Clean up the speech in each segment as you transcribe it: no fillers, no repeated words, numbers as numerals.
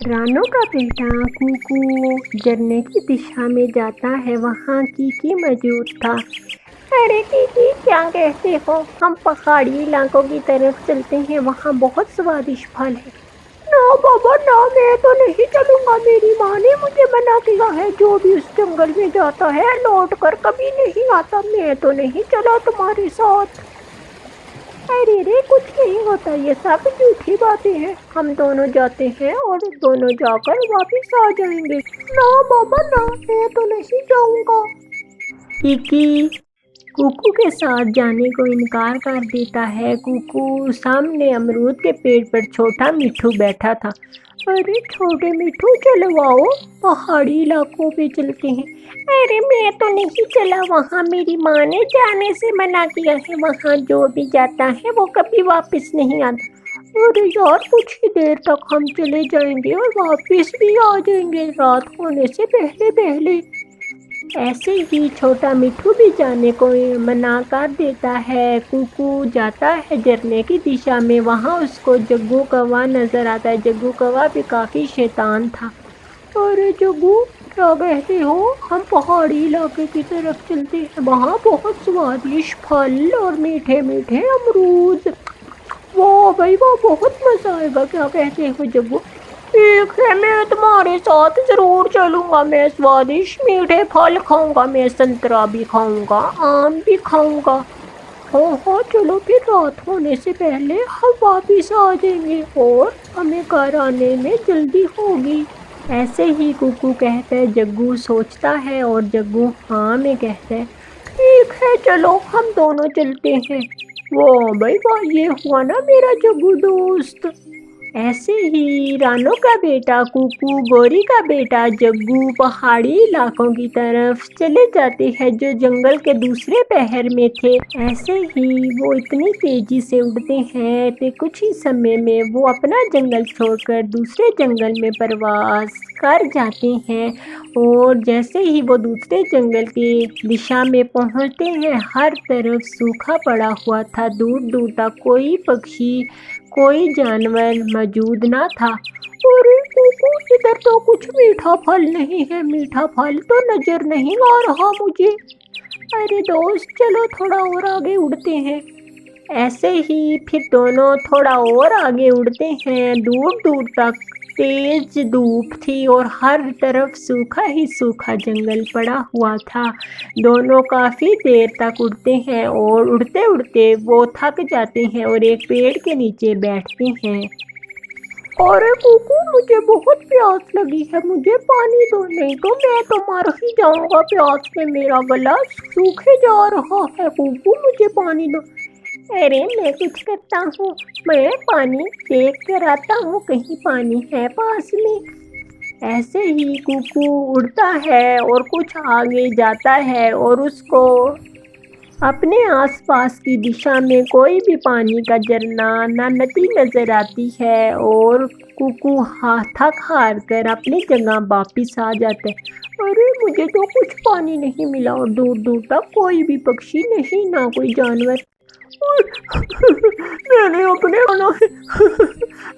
رانو کا بیٹا کوکو جھرنے کی دشا میں جاتا ہے، وہاں کیکی موجود تھا۔ ارے کیکی، کیا کہتے ہو؟ ہم پہاڑی علاقوں کی طرف چلتے ہیں، وہاں بہت سوادشٹ پھل ہے۔ نہ بابا نہ، میں تو نہیں چلوں گا، میری ماں نے مجھے منع کیا ہے، جو بھی اس جنگل میں جاتا ہے لوٹ کر کبھی نہیں آتا، میں تو نہیں چلا تمہارے ساتھ۔ ارے رے، کچھ نہیں ہوتا، یہ سب جھوٹی باتیں ہیں، ہم دونوں جاتے ہیں اور دونوں جا کر واپس آ جائیں گے۔ نہ بابا نہ، میں تو نہیں جاؤں گا۔ کیکی کوکو کے ساتھ جانے کو انکار کر دیتا ہے۔ کوکو سامنے امرود کے پیڑ پر چھوٹا مٹھو بیٹھا تھا۔ ارے چھوٹے مٹھو، چلو آؤ، پہاڑی علاقوں پہ چلتے ہیں۔ ارے میں تو نہیں چلا، وہاں میری ماں نے جانے سے منع کیا ہے، وہاں جو بھی جاتا ہے وہ کبھی واپس نہیں آتا۔ ارے یار، کچھ ہی دیر تک ہم چلے جائیں گے اور واپس بھی آ جائیں گے، رات ہونے سے پہلے پہلے۔ ایسے ہی چھوٹا مٹھو بھی جانے کو منع کر دیتا ہے۔ کوکو جاتا ہے جھرنے کی دشا میں، وہاں اس کو جگو کوا نظر آتا ہے۔ جگو کوا بھی کافی شیطان تھا۔ ارے جگو، کیا کہتے ہو؟ ہم پہاڑی علاقے کی طرف چلتے ہیں، وہاں بہت سوادشٹ پھل اور میٹھے میٹھے امرود۔ واہ بھائی واہ، بہت مزہ آئے گا، کیا کہتے ہو جگو؟ ٹھیک ہے، میں تمہارے ساتھ ضرور چلوں گا، میں سوادشٹ میٹھے پھل کھاؤں گا، میں سنترا بھی کھاؤں گا، آم بھی کھاؤں گا۔ ہاں چلو پھر، رات ہونے سے پہلے ہم واپس آ جائیں گے اور ہمیں گھر آنے میں جلدی ہوگی۔ ایسے ہی کوکو کہتا ہے، جگو سوچتا ہے اور جگو ہاں میں کہتا ہے۔ ٹھیک ہے چلو، ہم دونوں چلتے ہیں۔ واہ بھائی واہ، یہ ہوا نا میرا جگو دوست۔ ایسے ہی رانو کا بیٹا کوکو، گوری کا بیٹا جگو پہاڑی علاقوں کی طرف چلے جاتے ہیں جو جنگل کے دوسرے پہر میں تھے۔ ایسے ہی وہ اتنی تیزی سے اڑتے ہیں کہ کچھ ہی سمے میں وہ اپنا جنگل چھوڑ کر دوسرے جنگل میں پرواز کر جاتے ہیں، اور جیسے ہی وہ دوسرے جنگل کی دشا میں پہنچتے ہیں، ہر طرف سوکھا پڑا ہوا تھا، دور دور تک کوئی پکشی کوئی جانور موجود نہ تھا۔ ارے کوکو، ادھر تو کچھ میٹھا پھل نہیں ہے، میٹھا پھل تو نظر نہیں آ رہا مجھے۔ ارے دوست، چلو تھوڑا اور آگے اڑتے ہیں۔ ایسے ہی پھر دونوں تھوڑا اور آگے اڑتے ہیں، دور دور تک تیز دھوپ تھی اور ہر طرف سوکھا ہی سوکھا جنگل پڑا ہوا تھا۔ دونوں کافی دیر تک اڑتے ہیں اور اڑتے اڑتے وہ تھک جاتے ہیں اور ایک پیڑ کے نیچے بیٹھتے ہیں۔ ارے کوکو، مجھے بہت پیاس لگی ہے، مجھے پانی دو، نہیں تو میں تو مر ہی جاؤں گا پیاس سے، میرا گلا سوکھے جا رہا ہے، کوکو مجھے پانی دو۔ ارے میں کچھ کرتا ہوں، میں پانی دیکھ کر آتا ہوں، کہیں پانی ہے پاس میں۔ ایسے ہی کوکو اڑتا ہے اور کچھ آگے جاتا ہے اور اس کو اپنے آس پاس کی دشا میں کوئی بھی پانی کا جھرنا نہ ندی نظر آتی ہے، اور کوکو تھک ہار کر اپنی جگہ واپس آ جاتا ہے۔ ارے مجھے تو کچھ پانی نہیں ملا اور دور دور تک کوئی بھی پکشی نہیں، نہ کوئی جانور۔ میں نے اپنے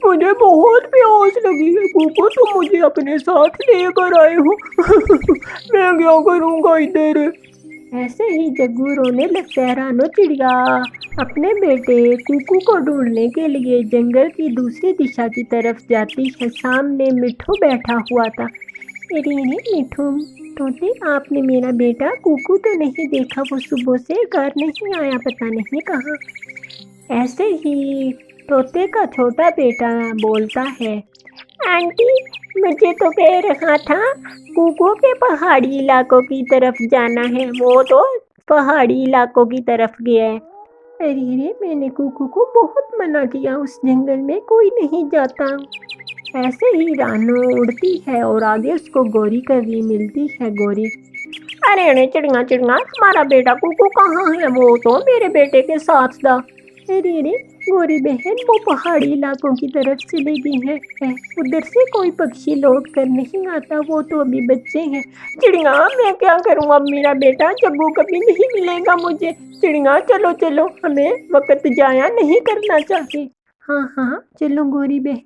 مجھے بہت پیاس لگی ہے کوکو، تم مجھے اپنے ساتھ لے کر آئے ہو، میں کیا کروں گا ادھر۔ ایسے ہی جگو رونے لگتا ہے۔ رانو چڑیا اپنے بیٹے کوکو کو ڈھونڈنے کے لیے جنگل کی دوسری دشا کی طرف جاتی ہے۔ سامنے مٹھو بیٹھا ہوا تھا۔ ارے مٹھو طوطے، آپ نے میرا بیٹا کوکو تو نہیں دیکھا، وہ صبح سے گھر نہیں آیا، پتہ نہیں کہاں۔ ایسے ہی طوطے کا چھوٹا بیٹا بولتا ہے، آنٹی مجھے تو کہہ رہا تھا کوکو کے پہاڑی علاقوں کی طرف جانا ہے، وہ تو پہاڑی علاقوں کی طرف گیا ہے۔ ارے میں نے کوکو کو بہت منع کیا، اس جنگل میں کوئی نہیں جاتا۔ ایسے ہی رانو اڑتی ہے اور آگے اس کو گوری کبھی ملتی ہے۔ گوری، ارے چڑیا چڑیا، ہمارا بیٹا کوکو کہاں ہے؟ وہ تو میرے بیٹے کے ساتھ تھا۔ ارے گوری بہن، وہ پہاڑی علاقوں کی طرف چلی گئی ہے، ادھر سے کوئی پکشی لوٹ کر نہیں آتا، وہ تو ابھی بچے ہیں۔ چڑیا، میں کیا کروں، اب میرا بیٹا جگو کبھی نہیں ملے گا مجھے۔ چڑیا چلو چلو، ہمیں وقت ضائع نہیں کرنا چاہیے۔ ہاں ہاں چلو گوری بہن،